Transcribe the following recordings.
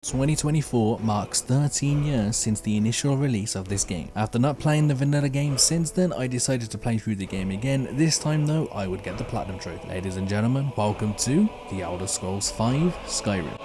2024 marks 13 years since the initial release of this game. After not playing the vanilla game since then, I decided to play through the game again. This time though, I would get the platinum trophy. Ladies and gentlemen, welcome to the Elder Scrolls V Skyrim.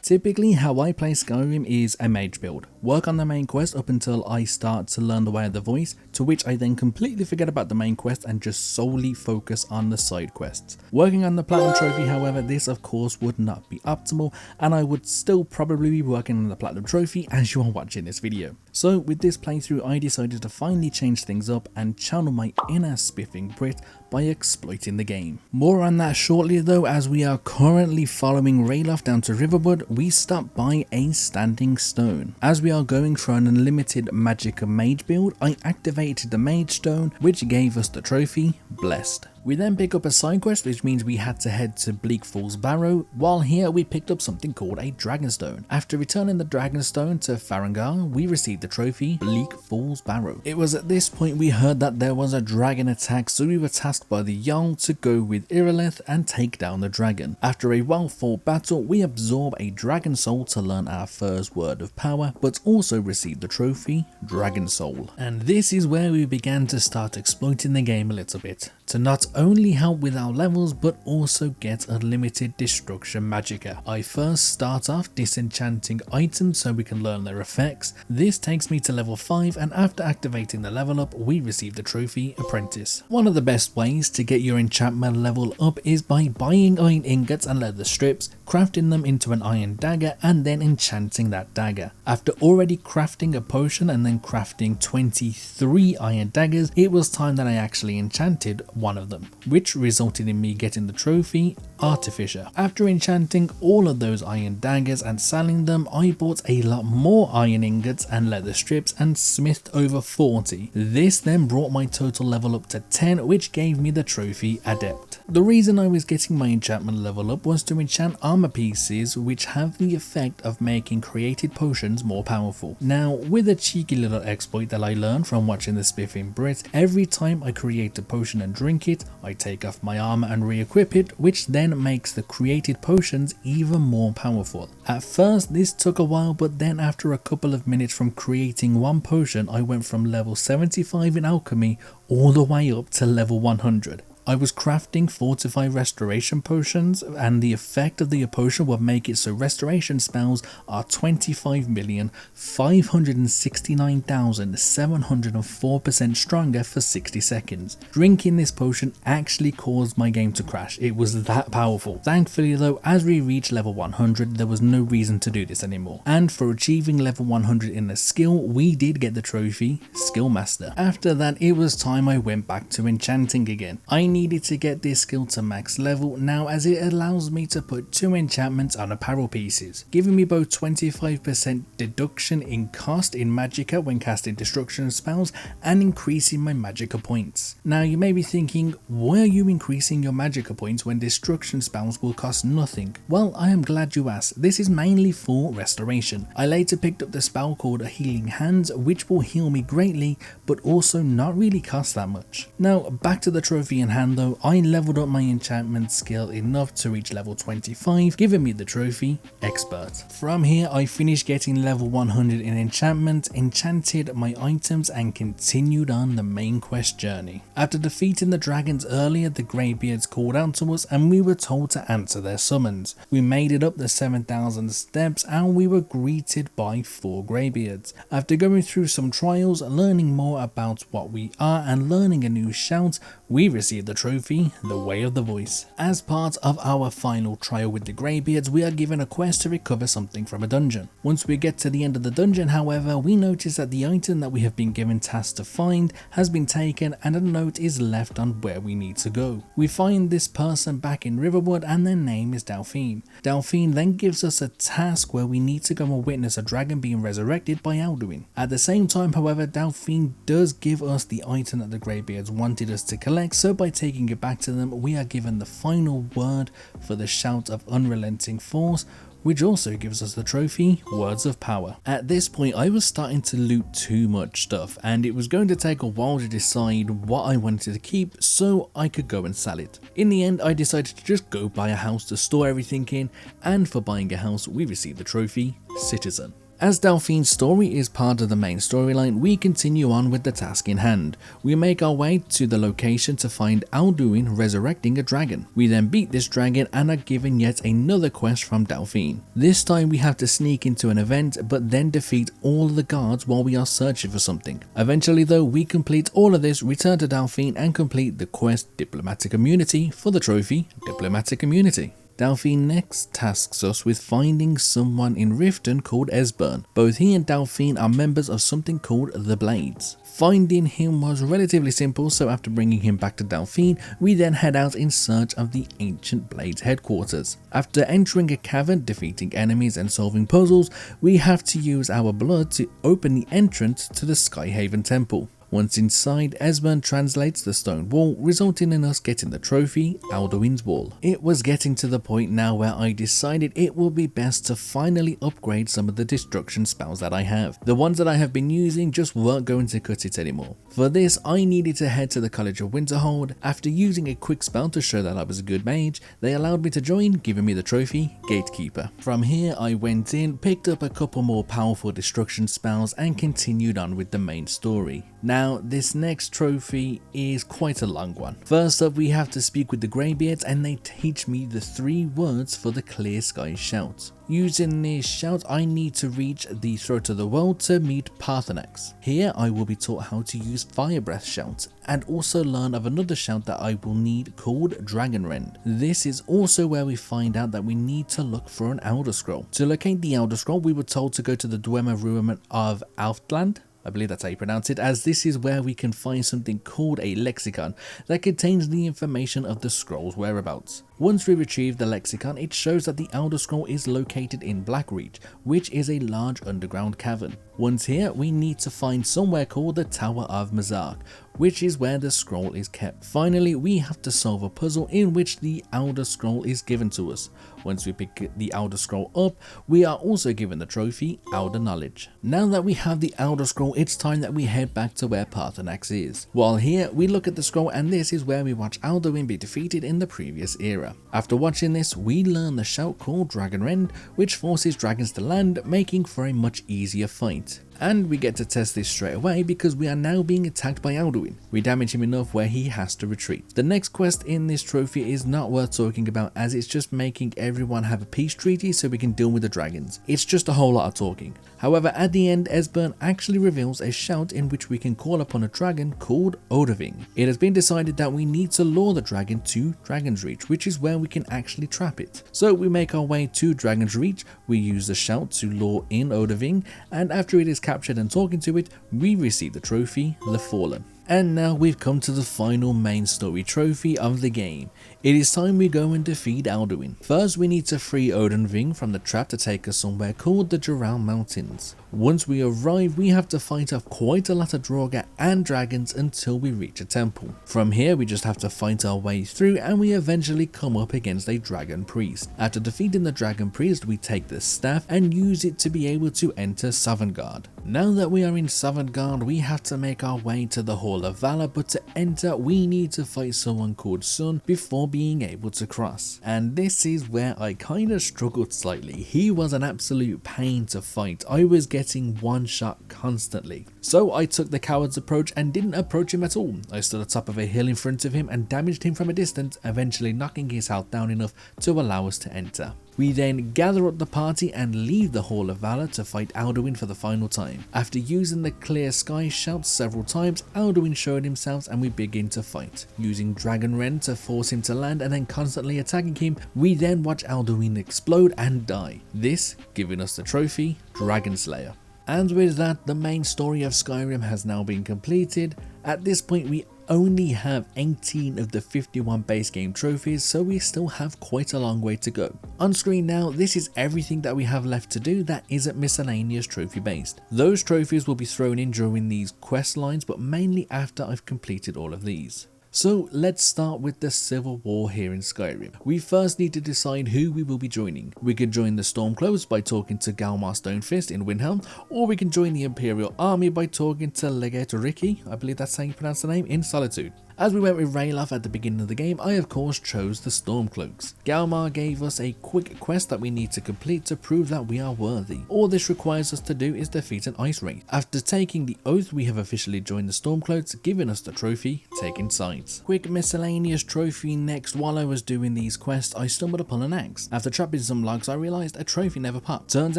Typically, how I play Skyrim is a mage build. Work on the main quest up until I start to learn the way of the voice, to which I then completely forget about the main quest and just solely focus on the side quests. Working on the platinum trophy, however, this of course would not be optimal, and I would still probably be working on the platinum trophy as you are watching this video. So with this playthrough, I decided to finally change things up and channel my inner spiffing Brit by exploiting the game. More on that shortly though, as we are currently following Ralof down to Riverwood. We stop by a standing stone. As we are going for an unlimited Magicka mage build, I activated the mage stone, which gave us the trophy Blessed. We then pick up a side quest, which means we had to head to Bleak Falls Barrow. While here we picked up something called a Dragonstone. After returning the Dragonstone to Farengar, we received the trophy Bleak Falls Barrow. It was at this point we heard that there was a dragon attack, so we were tasked by the Jarl to go with Irileth and take down the dragon. After a well fought battle, we absorb a dragon soul to learn our first word of power, but also receive the trophy Dragon Soul. And this is where we began to start exploiting the game a little bit, to not only help with our levels but also get unlimited destruction magicka. I first start off disenchanting items so we can learn their effects. This takes me to level 5, and after activating the level up we receive the trophy Apprentice. One of the best ways to get your enchantment level up is by buying iron ingots and leather strips, crafting them into an iron dagger and then enchanting that dagger. After already crafting a potion and then crafting 23 iron daggers, it was time that I actually enchanted one of them, which resulted in me getting the trophy Artificer. After enchanting all of those iron daggers and selling them, I bought a lot more iron ingots and leather strips and smithed over 40. This then brought my total level up to 10, which gave me the trophy Adept. The reason I was getting my enchantment level up was to enchant armor pieces which have the effect of making created potions more powerful. Now, with a cheeky little exploit that I learned from watching the Spiffing Brit, every time I create a potion and drink it, I take off my armor and re-equip it, which then makes the created potions even more powerful. At first this took a while, but then after a couple of minutes from creating one potion, I went from level 75 in alchemy all the way up to level 100. I was crafting fortify restoration potions, and the effect of the potion would make it so restoration spells are 25,569,704% stronger for 60 seconds. Drinking this potion actually caused my game to crash. It was that powerful. Thankfully though, as we reached level 100, there was no reason to do this anymore. And for achieving level 100 in the skill, we did get the trophy Skill Master. After that, it was time I went back to enchanting again. I needed to get this skill to max level now, as it allows me to put 2 enchantments on apparel pieces, giving me both 25% deduction in cost in magicka when casting destruction spells and increasing my magicka points. Now you may be thinking, why are you increasing your magicka points when destruction spells will cost nothing? Well, I am glad you asked. This is mainly for restoration. I later picked up the spell called Healing Hands, which will heal me greatly but also not really cost that much. Now back to the trophy in hand though, I leveled up my enchantment skill enough to reach level 25, giving me the trophy Expert. From here I finished getting level 100 in enchantment, enchanted my items and continued on the main quest journey. After defeating the dragons earlier, the Greybeards called out to us and we were told to answer their summons. We made it up the 7,000 steps and we were greeted by 4 Greybeards. After going through some trials, learning more about what we are and learning a new shout, we received the trophy The Way of the Voice. As part of our final trial with the Greybeards, we are given a quest to recover something from a dungeon. Once we get to the end of the dungeon, however, we notice that the item that we have been given tasked to find has been taken and a note is left on where we need to go. We find this person back in Riverwood and their name is Delphine. Delphine then gives us a task where we need to go and witness a dragon being resurrected by Alduin. At the same time, however, Delphine does give us the item that the Greybeards wanted us to collect, so by taking it back to them, we are given the final word for the shout of unrelenting force, which also gives us the trophy Words of Power. At this point I was starting to loot too much stuff and it was going to take a while to decide what I wanted to keep so I could go and sell it. In the end I decided to just go buy a house to store everything in, and for buying a house we received the trophy Citizen. As Delphine's story is part of the main storyline, we continue on with the task in hand. We make our way to the location to find Alduin resurrecting a dragon. We then beat this dragon and are given yet another quest from Delphine. This time we have to sneak into an event but then defeat all the guards while we are searching for something. Eventually though, we complete all of this, return to Delphine and complete the quest Diplomatic Immunity for the trophy Diplomatic Immunity. Delphine next tasks us with finding someone in Riften called Esbern. Both he and Delphine are members of something called the Blades. Finding him was relatively simple, so after bringing him back to Delphine, we then head out in search of the ancient Blades headquarters. After entering a cavern, defeating enemies and solving puzzles, we have to use our blood to open the entrance to the Skyhaven temple. Once inside, Esbern translates the stone wall, resulting in us getting the trophy, Alduin's Wall. It was getting to the point now where I decided it will be best to finally upgrade some of the destruction spells that I have. The ones that I have been using just weren't going to cut it anymore. For this, I needed to head to the College of Winterhold. After using a quick spell to show that I was a good mage, they allowed me to join, giving me the trophy, Gatekeeper. From here, I went in, picked up a couple more powerful destruction spells and continued on with the main story. Now, this next trophy is quite a long one. First up, we have to speak with the Greybeards and they teach me the 3 words for the Clear Sky Shout. Using this shout, I need to reach the throat of the world to meet Parthenax. Here, I will be taught how to use Fire Breath Shout and also learn of another shout that I will need called Dragon Rend. This is also where we find out that we need to look for an Elder Scroll. To locate the Elder Scroll, we were told to go to the Dwemer Ruin of Alftland. I believe that's how you pronounce it, as this is where we can find something called a lexicon that contains the information of the scroll's whereabouts. Once we retrieve the lexicon, it shows that the Elder Scroll is located in Blackreach, which is a large underground cavern. Once here, we need to find somewhere called the Tower of Mazark, which is where the scroll is kept. Finally, we have to solve a puzzle in which the Elder Scroll is given to us. Once we pick the Elder Scroll up, we are also given the trophy Elder Knowledge. Now that we have the Elder Scroll, it's time that we head back to where Parthenax is. While here, we look at the scroll and this is where we watch Alduin be defeated in the previous era. After watching this, we learn the shout called Dragon Rend, which forces dragons to land, making for a much easier fight. And we get to test this straight away because we are now being attacked by Alduin. We damage him enough where he has to retreat. The next quest in this trophy is not worth talking about as it's just making everyone have a peace treaty so we can deal with the dragons. It's just a whole lot of talking. However, at the end, Esbern actually reveals a shout in which we can call upon a dragon called Odoving. It has been decided that we need to lure the dragon to Dragon's Reach, which is where we can actually trap it. So we make our way to Dragon's Reach, we use the shout to lure in Odoving, and after it is captured and talking to it, we receive the trophy, the Fallen. And now we've come to the final main story trophy of the game. It is time we go and defeat Alduin. First, we need to free Odoving from the trap to take us somewhere called the Dural Mountains. Once we arrive, we have to fight off quite a lot of Draugr and dragons until we reach a temple. From here, we just have to fight our way through and we eventually come up against a dragon priest. After defeating the dragon priest, we take the staff and use it to be able to enter Sovngarde. Now that we are in Sovngarde, we have to make our way to the Hall of Valor, but to enter, we need to fight someone called Sun before being able to cross. And this is where I kind of struggled slightly. He was an absolute pain to fight. I was getting one shot constantly. So I took the coward's approach and didn't approach him at all. I stood atop of a hill in front of him and damaged him from a distance, eventually knocking his health down enough to allow us to enter. We then gather up the party and leave the Hall of Valor to fight Alduin for the final time. After using the Clear Sky shout several times, Alduin showed himself and we begin to fight. Using Dragon Rend to force him to land and then constantly attacking him, we then watch Alduin explode and die. This giving us the trophy, Dragon Slayer. And with that, the main story of Skyrim has now been completed. At this point, we only have 18 of the 51 base game trophies, so we still have quite a long way to go. On screen now, this is everything that we have left to do that isn't miscellaneous trophy based. Those trophies will be thrown in during these quest lines, but mainly after I've completed all of these. So let's start with the civil war here in Skyrim. We first need to decide who we will be joining. We could join the Stormcloaks by talking to Galmar Stonefist in Windhelm, or we can join the Imperial Army by talking to Legate Riki, I believe that's how you pronounce the name, in Solitude. As we went with Ralof at the beginning of the game, I of course chose the Stormcloaks. Galmar gave us a quick quest that we need to complete to prove that we are worthy. All this requires us to do is defeat an ice wraith. After taking the oath, we have officially joined the Stormcloaks, giving us the trophy, taking sides. Quick miscellaneous trophy next. While I was doing these quests, I stumbled upon an axe. After trapping some logs, I realised a trophy never popped. Turns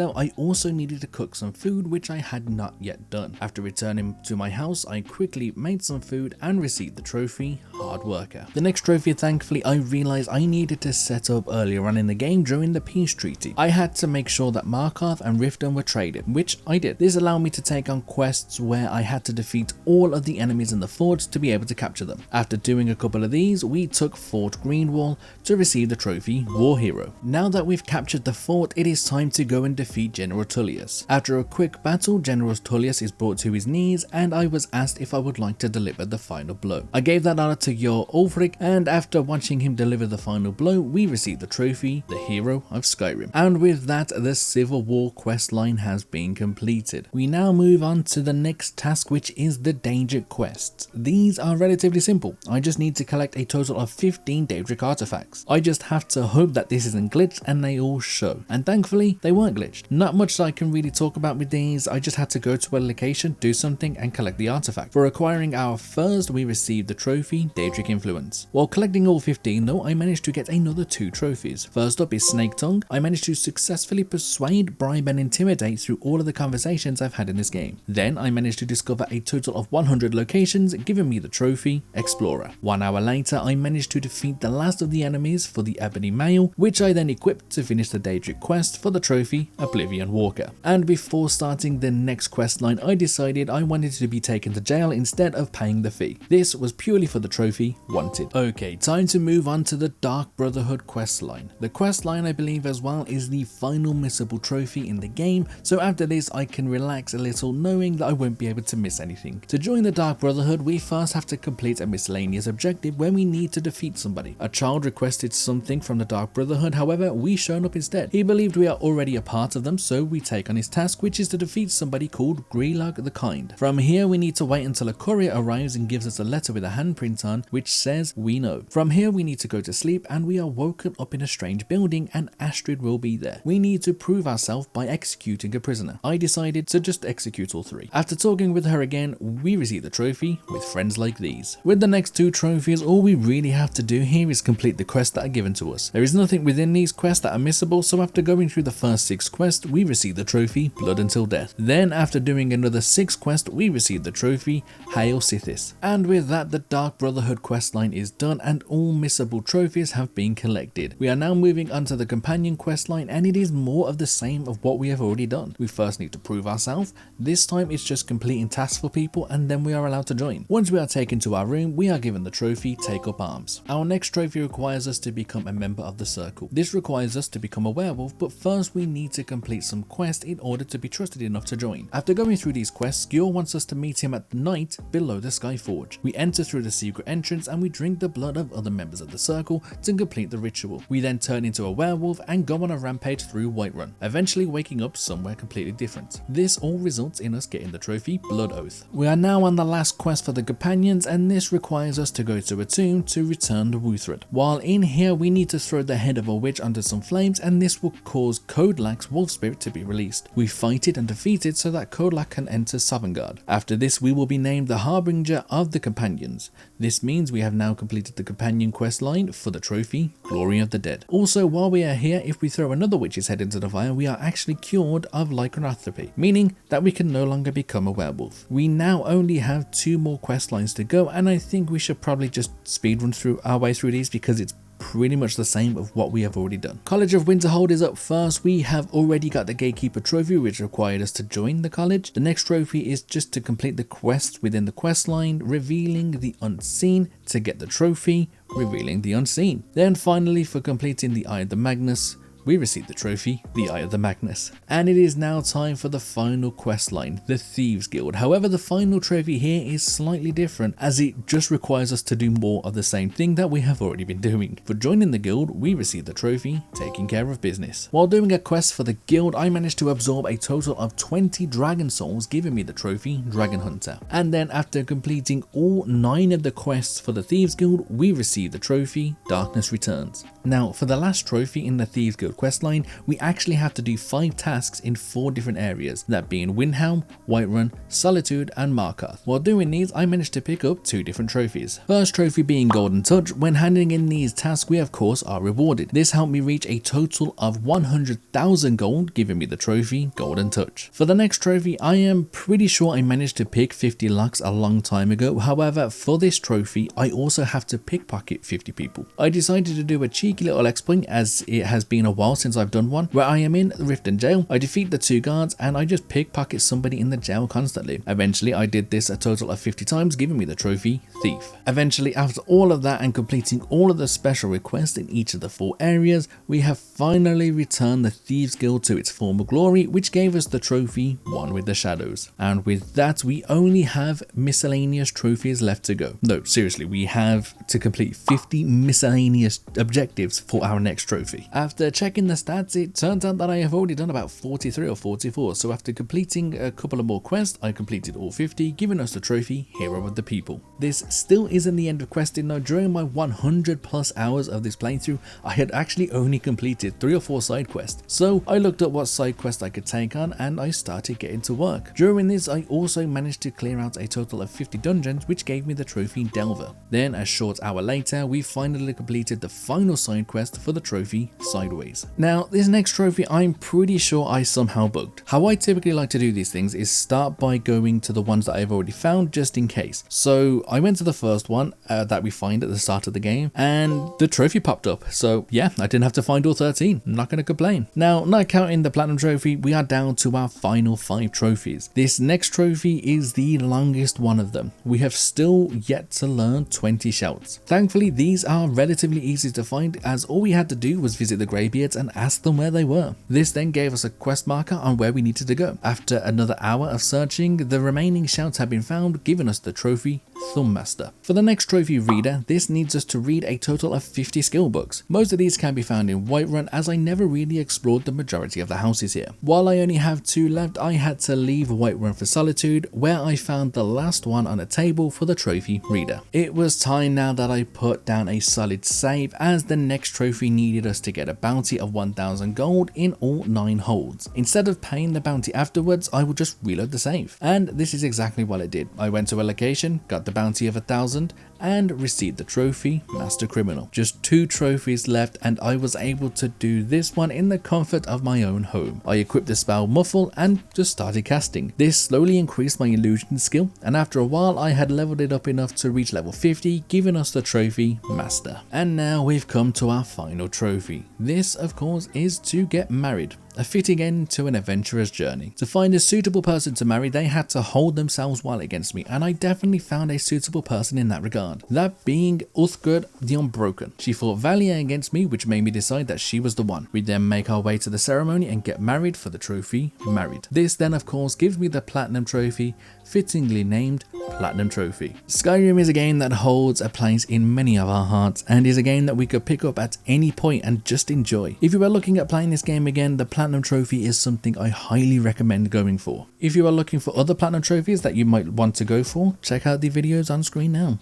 out I also needed to cook some food, which I had not yet done. After returning to my house, I quickly made some food and received the trophy. Hard worker. The next trophy, thankfully, I realized I needed to set up earlier on in the game during the peace treaty. I had to make sure that Markarth and Riften were traded, which I did. This allowed me to take on quests where I had to defeat all of the enemies in the fort to be able to capture them. After doing a couple of these, we took Fort Greenwall to receive the trophy War Hero. Now that we've captured the fort, it is time to go and defeat General Tullius. After a quick battle, General Tullius is brought to his knees, and I was asked if I would like to deliver the final blow. I gave that honor to Yor Ulfric, and after watching him deliver the final blow, we received the trophy, the Hero of Skyrim. And with that, the Civil War quest line has been completed. We now move on to the next task, which is the Daedric quests. These are relatively simple. I just need to collect a total of 15 Daedric artifacts. I just have to hope that this isn't glitched and they all show. And thankfully, they weren't glitched. Not much I can really talk about with these. I just had to go to a location, do something, and collect the artifact. For acquiring our first, we received the trophy Daedric Influence. While collecting all 15 though, I managed to get another 2 trophies. First up is Snake Tongue. I managed to successfully persuade, bribe and intimidate through all of the conversations I've had in this game. Then I managed to discover a total of 100 locations, giving me the trophy Explorer. 1 hour later, I managed to defeat the last of the enemies for the Ebony Mail, which I then equipped to finish the Daedric quest for the trophy Oblivion Walker. And before starting the next quest line, I decided I wanted to be taken to jail instead of paying the fee. This was purely for the trophy Wanted. Okay, time to move on to the Dark Brotherhood quest line. The quest line, I believe as well, is the final missable trophy in the game, so after this I can relax a little knowing that I won't be able to miss anything. To join the Dark Brotherhood, we first have to complete a miscellaneous objective where we need to defeat somebody. A child requested something from the Dark Brotherhood, however we shown up instead. He believed we are already a part of them, so we take on his task, which is to defeat somebody called Grelog the Kind. From here we need to wait until a courier arrives and gives us a letter with a handprint on, which says we know. From here we need to go to sleep, and we are woken up in a strange building and Astrid will be there. We need to prove ourselves by executing a prisoner. I decided to just execute all 3. After talking with her again, we receive the trophy with friends like these. With the next 2 trophies, all we really have to do here is complete the quests that are given to us. There is nothing within these quests that are missable, so after going through the first 6 quests, we receive the trophy Blood Until Death. Then after doing another 6 quests, we receive the trophy Hail Sithis. And with that, the Dark Brotherhood quest line is done and all missable trophies have been collected. We are now moving on to the companion quest line, and it is more of the same of what we have already done. We first need to prove ourselves. This time it's just completing tasks for people and then we are allowed to join. Once we are taken to our room, we are given the trophy Take Up Arms. Our next trophy requires us to become a member of the Circle. This requires us to become a werewolf, but first we need to complete some quests in order to be trusted enough to join. After going through these quests, Skjor wants us to meet him at the night below the Skyforge. We enter through the secret entrance and we drink the blood of other members of the Circle to complete the ritual. We then turn into a werewolf and go on a rampage through Whiterun, eventually waking up somewhere completely different. This all results in us getting the trophy Blood Oath. We are now on the last quest for the companions, and this requires us to go to a tomb to return the Wuthrad. While in here we need to throw the head of a witch under some flames, and this will cause Kodlak's wolf spirit to be released. We fight it and defeat it so that Kodlak can enter Sovngarde. After this we will be named the Harbinger of the Companions. This means we have now completed the companion quest line for the trophy Glory of the Dead. Also, while we are here, if we throw another witch's head into the fire, we are actually cured of lycanthropy, meaning that we can no longer become a werewolf. We now only have 2 more quest lines to go, and I think we should probably just speedrun through our way through these because it's pretty much the same of what we have already done. College of Winterhold is up first. We have already got the Gatekeeper trophy, which required us to join the college. The next trophy is just to complete the quests within the quest line, revealing the unseen to get the trophy, revealing the unseen. Then finally, for completing the Eye of the Magnus, we received the trophy, the Eye of the Magnus. And it is now time for the final quest line, the Thieves Guild. However, the final trophy here is slightly different, as it just requires us to do more of the same thing that we have already been doing. For joining the guild, we received the trophy, taking care of business. While doing a quest for the guild, I managed to absorb a total of 20 dragon souls, giving me the trophy, Dragon Hunter. And then after completing all 9 of the quests for the Thieves Guild, we received the trophy, Darkness Returns. Now, for the last trophy in the Thieves Guild questline, we actually have to do 5 tasks in 4 different areas, that being Windhelm, Whiterun, Solitude and Markarth. While doing these, I managed to pick up 2 different trophies. First trophy being Golden Touch. When handing in these tasks, we of course are rewarded. This helped me reach a total of 100,000 gold, giving me the trophy, Golden Touch. For the next trophy, I am pretty sure I managed to pick 50 lux a long time ago. However, for this trophy, I also have to pickpocket 50 people. I decided to do a cheeky little exploit, as it has been a while since I've done one, where I am in Riften Jail, I defeat the 2 guards and I just pickpocket somebody in the jail constantly. Eventually I did this a total of 50 times, giving me the trophy, Thief. Eventually, after all of that and completing all of the special requests in each of the 4 areas, we have finally returned the Thieves Guild to its former glory, which gave us the trophy, One with the Shadows. And with that, we only have miscellaneous trophies left to go. No, seriously, we have to complete 50 miscellaneous objectives for our next trophy. After checking the stats, it turns out that I have already done about 43 or 44, so after completing a couple of more quests, I completed all 50, giving us the trophy, Hero of the People. This still isn't the end of questing though. During my 100 plus hours of this playthrough, I had actually only completed 3 or 4 side quests, so I looked at what side quest I could take on and I started getting to work. During this, I also managed to clear out a total of 50 dungeons, which gave me the trophy, Delver. Then a short hour later, we finally completed the final side quest for the trophy, Sideways. Now, this next trophy I'm pretty sure I somehow bugged. How I typically like to do these things is start by going to the ones that I've already found, just in case. So I went to the first one that we find at the start of the game, and the trophy popped up. So yeah, I didn't have to find all 13. I'm not going to complain. Now, not counting the platinum trophy, we are down to our final 5 trophies. This next trophy is the longest one of them. We have still yet to learn 20 shouts. Thankfully, these are relatively easy to find, as all we had to do was visit the Greybeards and ask them where they were. This then gave us a quest marker on where we needed to go. After another hour of searching, the remaining shouts have been found, giving us the trophy, Thumbmaster. For the next trophy, Reader, this needs us to read a total of 50 skill books. Most of these can be found in Whiterun, as I never really explored the majority of the houses here. While I only have 2 left, I had to leave Whiterun for Solitude, where I found the last one on a table for the trophy, Reader. It was time now that I put down a solid save, as the next trophy needed us to get a bounty of 1000 gold in all 9 holds. Instead of paying the bounty afterwards, I would just reload the save. And this is exactly what it did. I went to a location, got the bounty of 1000, and received the trophy, Master Criminal. Just 2 trophies left, and I was able to do this one in the comfort of my own home. I equipped the spell Muffle and just started casting. This slowly increased my illusion skill, and after a while I had leveled it up enough to reach level 50, giving us the trophy, Master. And now we've come to our final trophy. This, of course, is to get married. A fitting end to an adventurer's journey. To find a suitable person to marry, they had to hold themselves well against me, and I definitely found a suitable person in that regard. That being Uthgerd the Unbroken. She fought valiantly against me, which made me decide that she was the one. We then make our way to the ceremony and get married for the trophy, Married. This then of course gives me the Platinum Trophy, fittingly named Platinum Trophy. Skyrim is a game that holds a place in many of our hearts, and is a game that we could pick up at any point and just enjoy. If you are looking at playing this game again, the Platinum Trophy is something I highly recommend going for. If you are looking for other Platinum Trophies that you might want to go for, check out the videos on screen now.